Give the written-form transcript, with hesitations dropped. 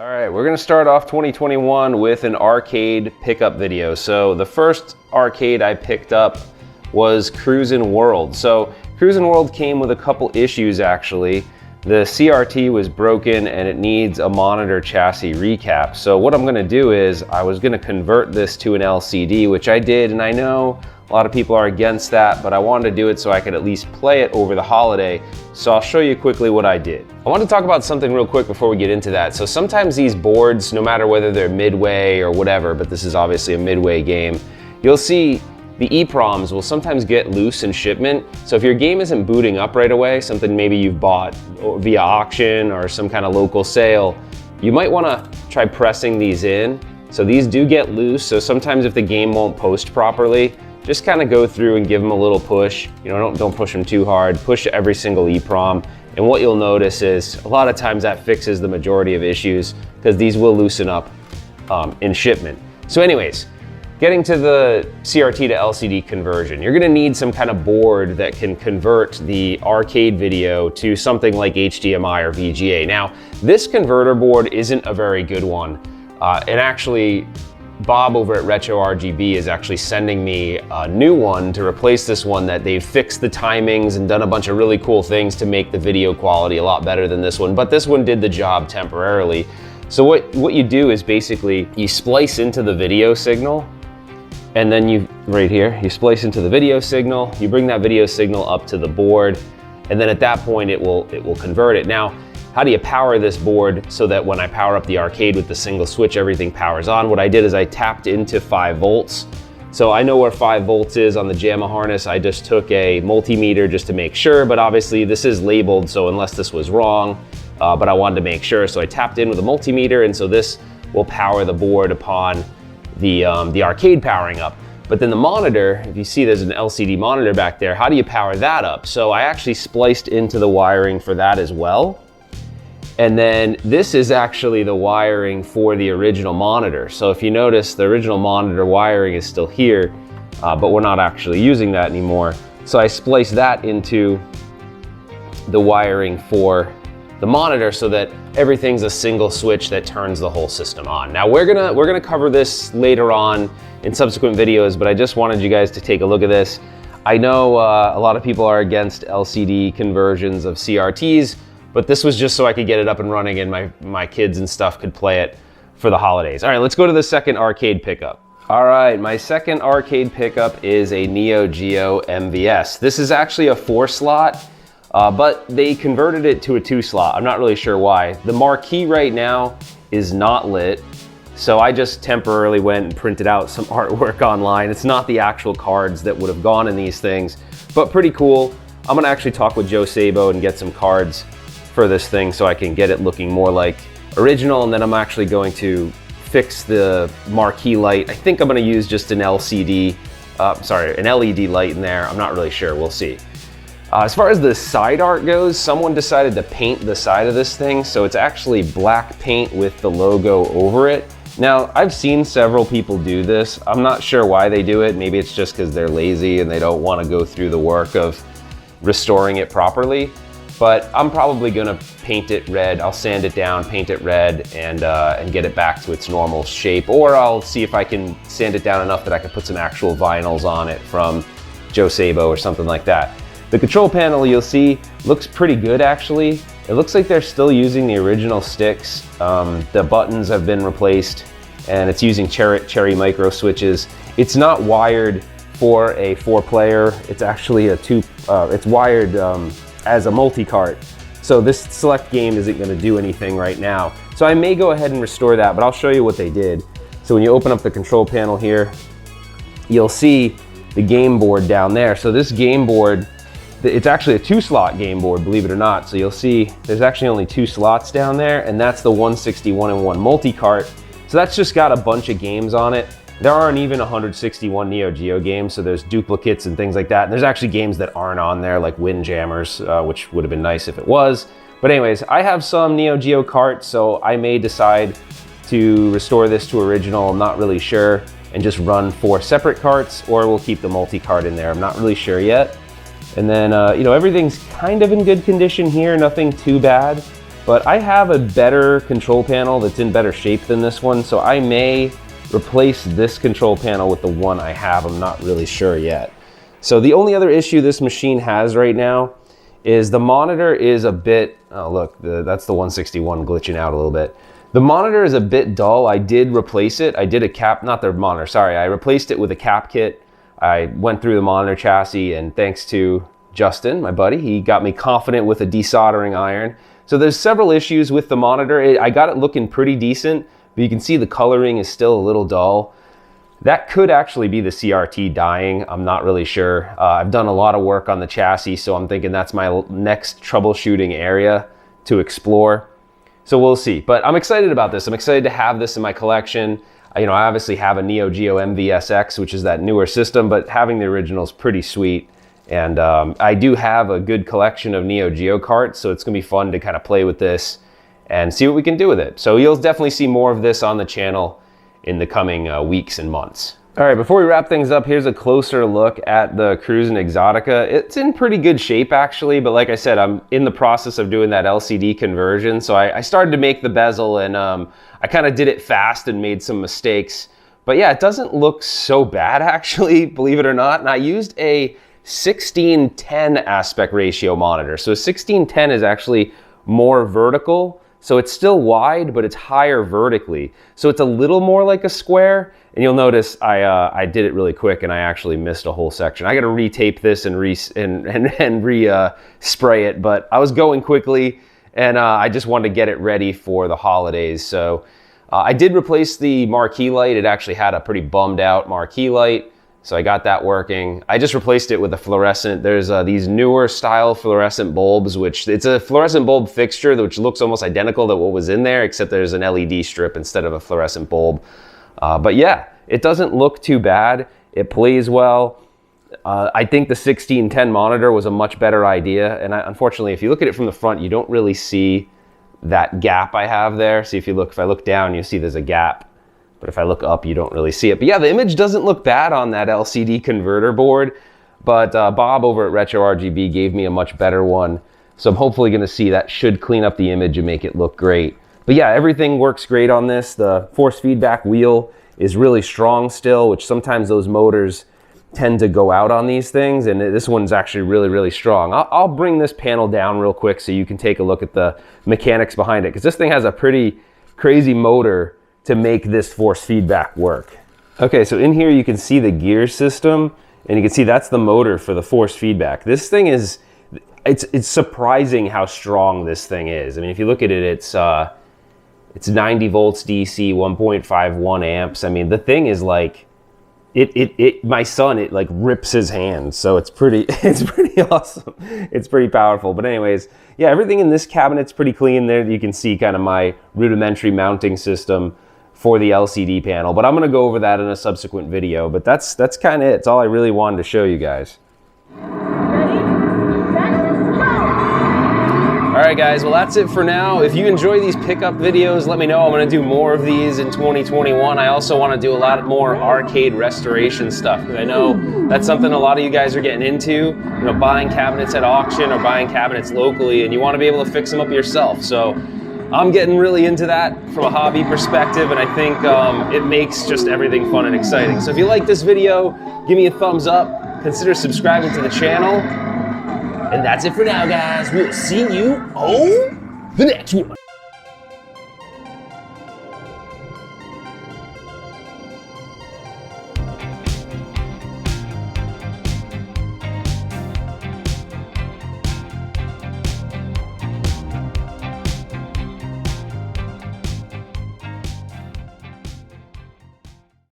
All right, we're gonna start off 2021 with an arcade pickup video. So the first arcade I picked up was Cruisin World. So Cruisin World came with a couple issues actually. The CRT was broken and it needs a monitor chassis recap. So what I'm gonna do is I was gonna convert this to an LCD, which I did, and I know a lot of people are against that, but I wanted to do it so I could at least play it over the holiday. So I'll show you quickly what I did. I want to talk about something real quick before we get into that. So sometimes these boards, no matter whether they're midway or whatever, but this is obviously a midway game, you'll see the EEPROMs will sometimes get loose in shipment. So if your game isn't booting up right away, something maybe you've bought via auction or some kind of local sale, you might want to try pressing these in. So these do get loose. So sometimes if the game won't post properly, just kind of go through and give them a little push. You know, don't push them too hard. Push every single EEPROM. And what you'll notice is a lot of times that fixes the majority of issues because these will loosen up in shipment. So anyways, getting to the CRT to LCD conversion, you're gonna need some kind of board that can convert the arcade video to something like HDMI or VGA. Now, this converter board isn't a very good one. And actually, Bob over at Retro RGB is actually sending me a new one to replace this one that they've fixed the timings and done a bunch of really cool things to make the video quality a lot better than this one, but this one did the job temporarily. So what you do is basically you splice into the video signal, and then right here, you splice into the video signal, you bring that video signal up to the board, and then at that point it will convert it. Now, how do you power this board so that when I power up the arcade with the single switch, everything powers on? What I did is I tapped into 5 volts. So I know where 5 volts is on the JAMA harness. I just took a multimeter just to make sure, but obviously this is labeled, so unless this was wrong, but I wanted to make sure. So I tapped in with a multimeter, and so this will power the board upon the arcade powering up. But then the monitor, if you see there's an LCD monitor back there, how do you power that up? So I actually spliced into the wiring for that as well. And then this is actually the wiring for the original monitor. So if you notice, the original monitor wiring is still here, but we're not actually using that anymore. So I spliced that into the wiring for the monitor so that everything's a single switch that turns the whole system on. Now we're gonna cover this later on in subsequent videos, but I just wanted you guys to take a look at this. I know a lot of people are against LCD conversions of CRTs, but this was just so I could get it up and running and my kids and stuff could play it for the holidays. All right, let's go to the second arcade pickup. All right, my second arcade pickup is a Geo Mvs. This is actually a 4-slot, but they converted it to a 2-slot. I'm not really sure why. The marquee right now is not lit, so I just temporarily went and printed out some artwork online. It's not the actual cards that would have gone in these things, but pretty cool. I'm gonna actually talk with Joe Sabo and get some cards for this thing so I can get it looking more like original, and then I'm actually going to fix the marquee light. I think I'm gonna use just an LED light in there. I'm not really sure, we'll see. As far as the side art goes, someone decided to paint the side of this thing, so it's actually black paint with the logo over it. Now, I've seen several people do this. I'm not sure why they do it. Maybe it's just because they're lazy and they don't want to go through the work of restoring it properly. But I'm probably gonna paint it red. I'll sand it down, paint it red, and get it back to its normal shape. Or I'll see if I can sand it down enough that I can put some actual vinyls on it from Joe Sabo or something like that. The control panel, you'll see, looks pretty good actually. It looks like they're still using the original sticks. The buttons have been replaced, and it's using cherry micro switches. It's not wired for a 4-player. It's actually it's wired as a multi-cart. So this select game isn't gonna do anything right now. So I may go ahead and restore that, but I'll show you what they did. So when you open up the control panel here, you'll see the game board down there. So this game board, it's actually a 2-slot game board, believe it or not. So you'll see there's actually only 2 slots down there, and that's the 161-in-1 multi-cart. So that's just got a bunch of games on it. There aren't even 161 Neo Geo games, so there's duplicates and things like that. And there's actually games that aren't on there, like Windjammers, which would have been nice if it was. But anyways, I have some Neo Geo carts, so I may decide to restore this to original. I'm not really sure, and just run 4 separate carts, or we'll keep the multi-cart in there. I'm not really sure yet. And then, you know, everything's kind of in good condition here, nothing too bad. But I have a better control panel that's in better shape than this one, so I may replace this control panel with the one I have. I'm not really sure yet. So the only other issue this machine has right now is the monitor is a bit, oh look, that's the 161 glitching out a little bit. The monitor is a bit dull. I did replace it. I did a cap, not the monitor, sorry. I replaced it with a cap kit. I went through the monitor chassis, and thanks to Justin, my buddy, he got me confident with a desoldering iron. So there's several issues with the monitor. I got it looking pretty decent, but you can see the coloring is still a little dull. That could actually be the CRT dying. I'm not really sure. I've done a lot of work on the chassis, so I'm thinking that's my next troubleshooting area to explore. So we'll see. But I'm excited about this. I'm excited to have this in my collection. You know, I obviously have a Neo Geo MVSX, which is that newer system, but having the original is pretty sweet. And I do have a good collection of Neo Geo carts, so it's gonna be fun to kind of play with this and see what we can do with it. So you'll definitely see more of this on the channel in the coming weeks and months. All right, before we wrap things up, here's a closer look at the Cruisin Exotica. It's in pretty good shape actually, but like I said, I'm in the process of doing that LCD conversion. So I started to make the bezel, and I kind of did it fast and made some mistakes. But yeah, it doesn't look so bad actually, believe it or not. And I used a 16:10 aspect ratio monitor. So a 16:10 is actually more vertical. So it's still wide, but it's higher vertically. So it's a little more like a square. And you'll notice I did it really quick, and I actually missed a whole section. I got to retape this and spray it, but I was going quickly, and I just wanted to get it ready for the holidays. So I did replace the marquee light. It actually had a pretty bummed out marquee light. So I got that working. I just replaced it with a fluorescent. There's these newer style fluorescent bulbs, which it's a fluorescent bulb fixture, which looks almost identical to what was in there, except there's an LED strip instead of a fluorescent bulb. But yeah, it doesn't look too bad. It plays well. I think the 16:10 monitor was a much better idea. And unfortunately, if you look at it from the front, you don't really see that gap I have there. See, if I look down, you see there's a gap. But if I look up, you don't really see it. But yeah, the image doesn't look bad on that LCD converter board. But Bob over at Retro RGB gave me a much better one. So I'm hopefully gonna see that should clean up the image and make it look great. But yeah, everything works great on this. The force feedback wheel is really strong still, which sometimes those motors tend to go out on these things. And this one's actually really, really strong. I'll bring this panel down real quick so you can take a look at the mechanics behind it, because this thing has a pretty crazy motor to make this force feedback work. Okay, so in here you can see the gear system, and you can see that's the motor for the force feedback. This thing is, it's surprising how strong this thing is. I mean, if you look at it, it's 90 volts DC, 1.51 amps. I mean, the thing is like, my son, it like rips his hand. So it's pretty awesome. It's pretty powerful. But anyways, yeah, everything in this cabinet's pretty clean. There you can see kind of my rudimentary mounting system for the LCD panel, but I'm gonna go over that in a subsequent video. But that's kind of it. It's all I really wanted to show you guys. All right, guys, well, that's it for now. If you enjoy these pickup videos, let me know. I'm gonna do more of these in 2021. I also wanna do a lot more arcade restoration stuff, because I know that's something a lot of you guys are getting into, you know, buying cabinets at auction or buying cabinets locally, and you wanna be able to fix them up yourself. So I'm getting really into that from a hobby perspective, and I think it makes just everything fun and exciting. So if you like this video, give me a thumbs up, consider subscribing to the channel. And that's it for now, guys. We'll see you on the next one.